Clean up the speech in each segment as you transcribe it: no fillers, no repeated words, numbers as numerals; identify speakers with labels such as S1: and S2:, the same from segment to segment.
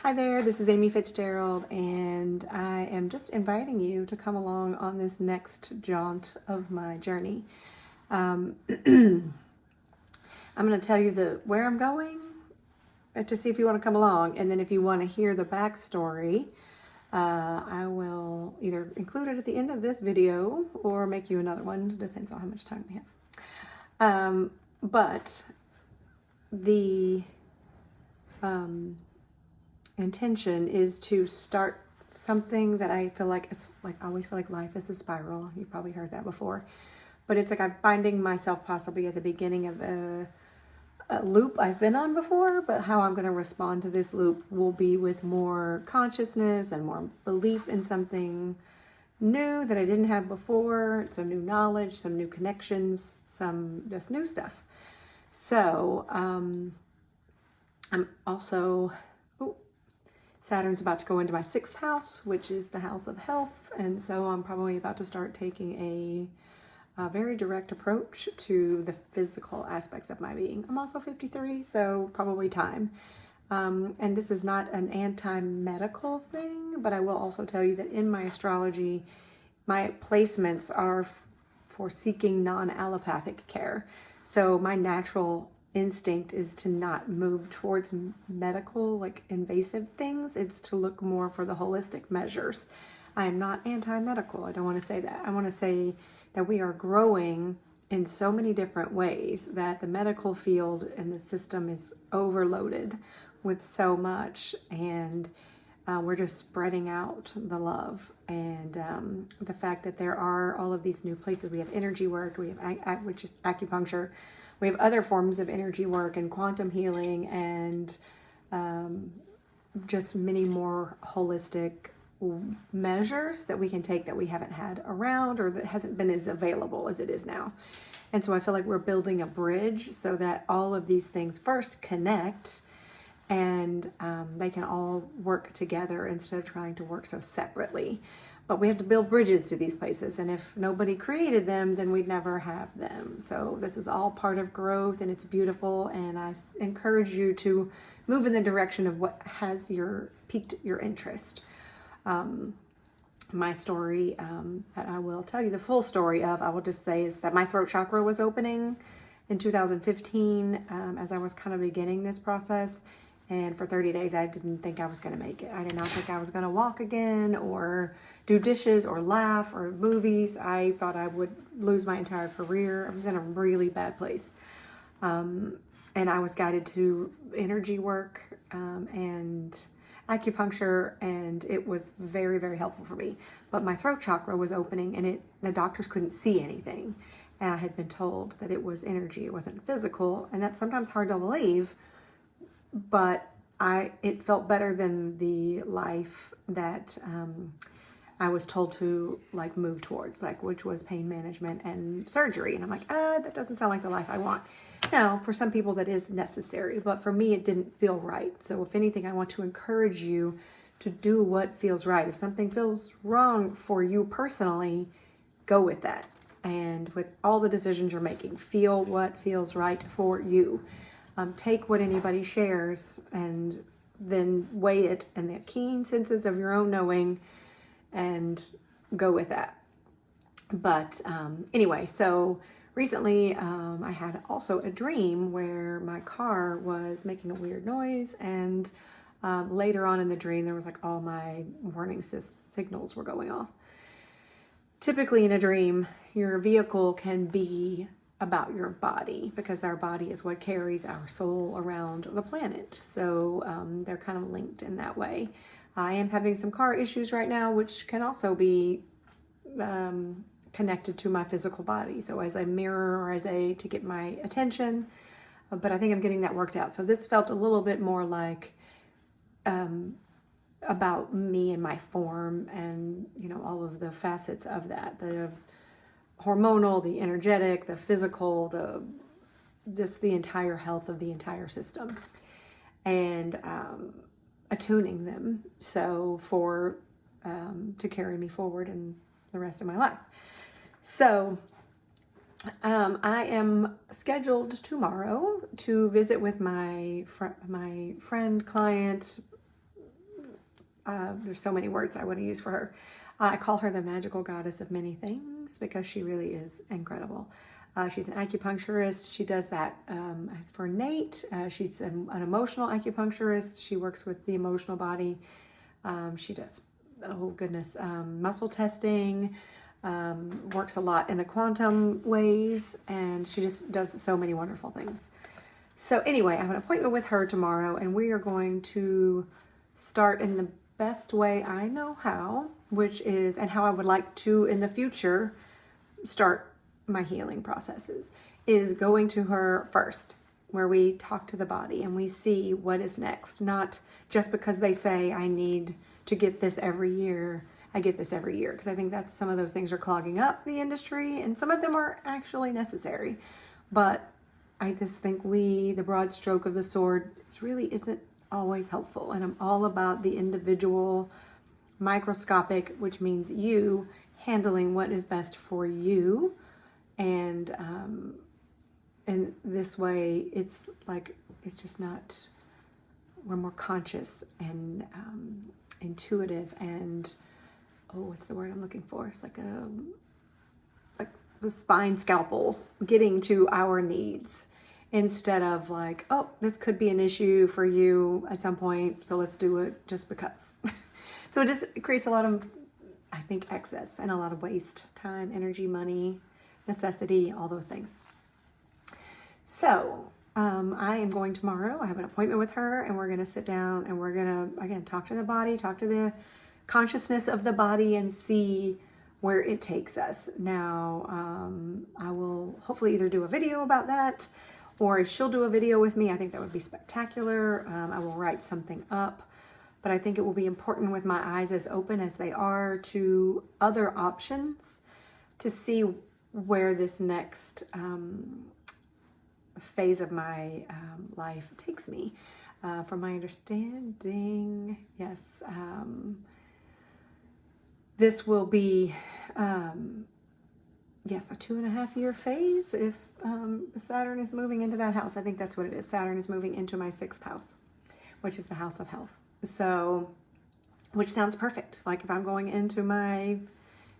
S1: Hi there, this is Amy Fitzgerald, and I am just inviting you to come along on this next jaunt of my journey. I'm going to tell you where I'm going to see if you want to come along, and then if you want to hear the backstory, I will either include it at the end of this video or make you another one. It depends on how much time we have. But the intention is to start something that I feel like I always feel like life is a spiral. You've probably heard that before, but it's like I'm finding myself possibly at the beginning of a loop I've been on before, but how I'm going to respond to this loop will be with more consciousness and more belief in something new that I didn't have before, some new knowledge, some new connections, some just new stuff. So I'm also Saturn's about to go into my 6th house, which is the house of health. And so I'm probably about to start taking a very direct approach to the physical aspects of my being. I'm also 53, so probably time. And this is not an anti-medical thing, but I will also tell you that in my astrology, my placements are for seeking non-allopathic care. So my natural instinct is to not move towards medical, like invasive things. It's to look more for the holistic measures. I am not anti-medical. I don't want to say that. I want to say that we are growing in so many different ways that the medical field and the system is overloaded with so much, and we're just spreading out the love and the fact that there are all of these new places. We have energy work, we have which is acupuncture. We have other forms of energy work and quantum healing and just many more holistic measures that we can take that we haven't had around or that hasn't been as available as it is now. And so I feel like we're building a bridge so that all of these things first connect and they can all work together instead of trying to work so separately. But we have to build bridges to these places, and if nobody created them, then we'd never have them. So this is all part of growth, and it's beautiful, and I encourage you to move in the direction of what has piqued your interest. My story that I will tell you the full story of, I will just say, is that my throat chakra was opening in 2015 as I was kind of beginning this process. And for 30 days, I didn't think I was going to make it. I did not think I was going to walk again or do dishes or laugh or movies. I thought I would lose my entire career. I was in a really bad place. And I was guided to energy work and acupuncture, and it was very, very helpful for me. But my throat chakra was opening, and the doctors couldn't see anything. And I had been told that it was energy, it wasn't physical. And that's sometimes hard to believe. But it felt better than the life that I was told to move towards, which was pain management and surgery. And I'm like, that doesn't sound like the life I want. Now, for some people that is necessary, but for me it didn't feel right. So if anything, I want to encourage you to do what feels right. If something feels wrong for you personally, go with that. And with all the decisions you're making, feel what feels right for you. Take what anybody shares and then weigh it in the keen senses of your own knowing and go with that. But anyway, so recently I had also a dream where my car was making a weird noise, and later on in the dream there was all my warning signals were going off. Typically in a dream, your vehicle can be about your body, because our body is what carries our soul around the planet. So they're kind of linked in that way. I am having some car issues right now, which can also be connected to my physical body. So as a mirror or to get my attention, but I think I'm getting that worked out. So this felt a little bit more like about me and my form and, all of the facets of that, the hormonal, the energetic, the physical, the entire health of the entire system, and attuning them so to carry me forward in the rest of my life. So I am scheduled tomorrow to visit with my friend, client, there's so many words I want to use for her. I call her the magical goddess of many things because she really is incredible. She's an acupuncturist. She does that for Nate. She's an emotional acupuncturist. She works with the emotional body. She does, oh goodness, muscle testing, works a lot in the quantum ways, and she just does so many wonderful things. So anyway, I have an appointment with her tomorrow, and we are going to start in the best way I know how, which is, and how I would like to in the future start my healing processes, is going to her first, where we talk to the body and we see what is next. Not just because they say I need to get this every year, I get this every year, because I think that's, some of those things are clogging up the industry, and some of them are actually necessary. But I just think the broad stroke of the sword really isn't always helpful. And I'm all about the individual, microscopic, which means you handling what is best for you. And in this way, it's like, it's just not, we're more conscious and intuitive and, oh, what's the word I'm looking for? It's like the spine scalpel, getting to our needs instead of like, oh, this could be an issue for you at some point, so let's do it just because. So it just creates a lot of, I think, excess and a lot of waste, time, energy, money, necessity, all those things. So I am going tomorrow. I have an appointment with her, and we're going to sit down and we're going to, again, talk to the body, talk to the consciousness of the body, and see where it takes us. Now, I will hopefully either do a video about that, or if she'll do a video with me, I think that would be spectacular. I will write something up, but I think it will be important, with my eyes as open as they are to other options, to see where this next phase of my life takes me. From my understanding, yes, this will be, yes, a 2.5-year phase if Saturn is moving into that house. I think that's what it is. Saturn is moving into my 6th house, which is the house of health. So, which sounds perfect. Like if I'm going into my,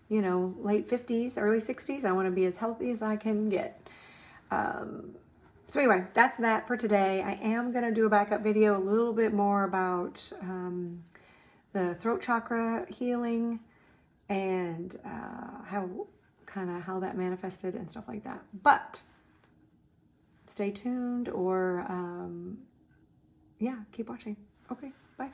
S1: late 50s, early 60s, I want to be as healthy as I can get. So anyway, that's that for today. I am going to do a backup video a little bit more about the throat chakra healing and how that manifested and stuff like that. But stay tuned, or keep watching. Okay, bye.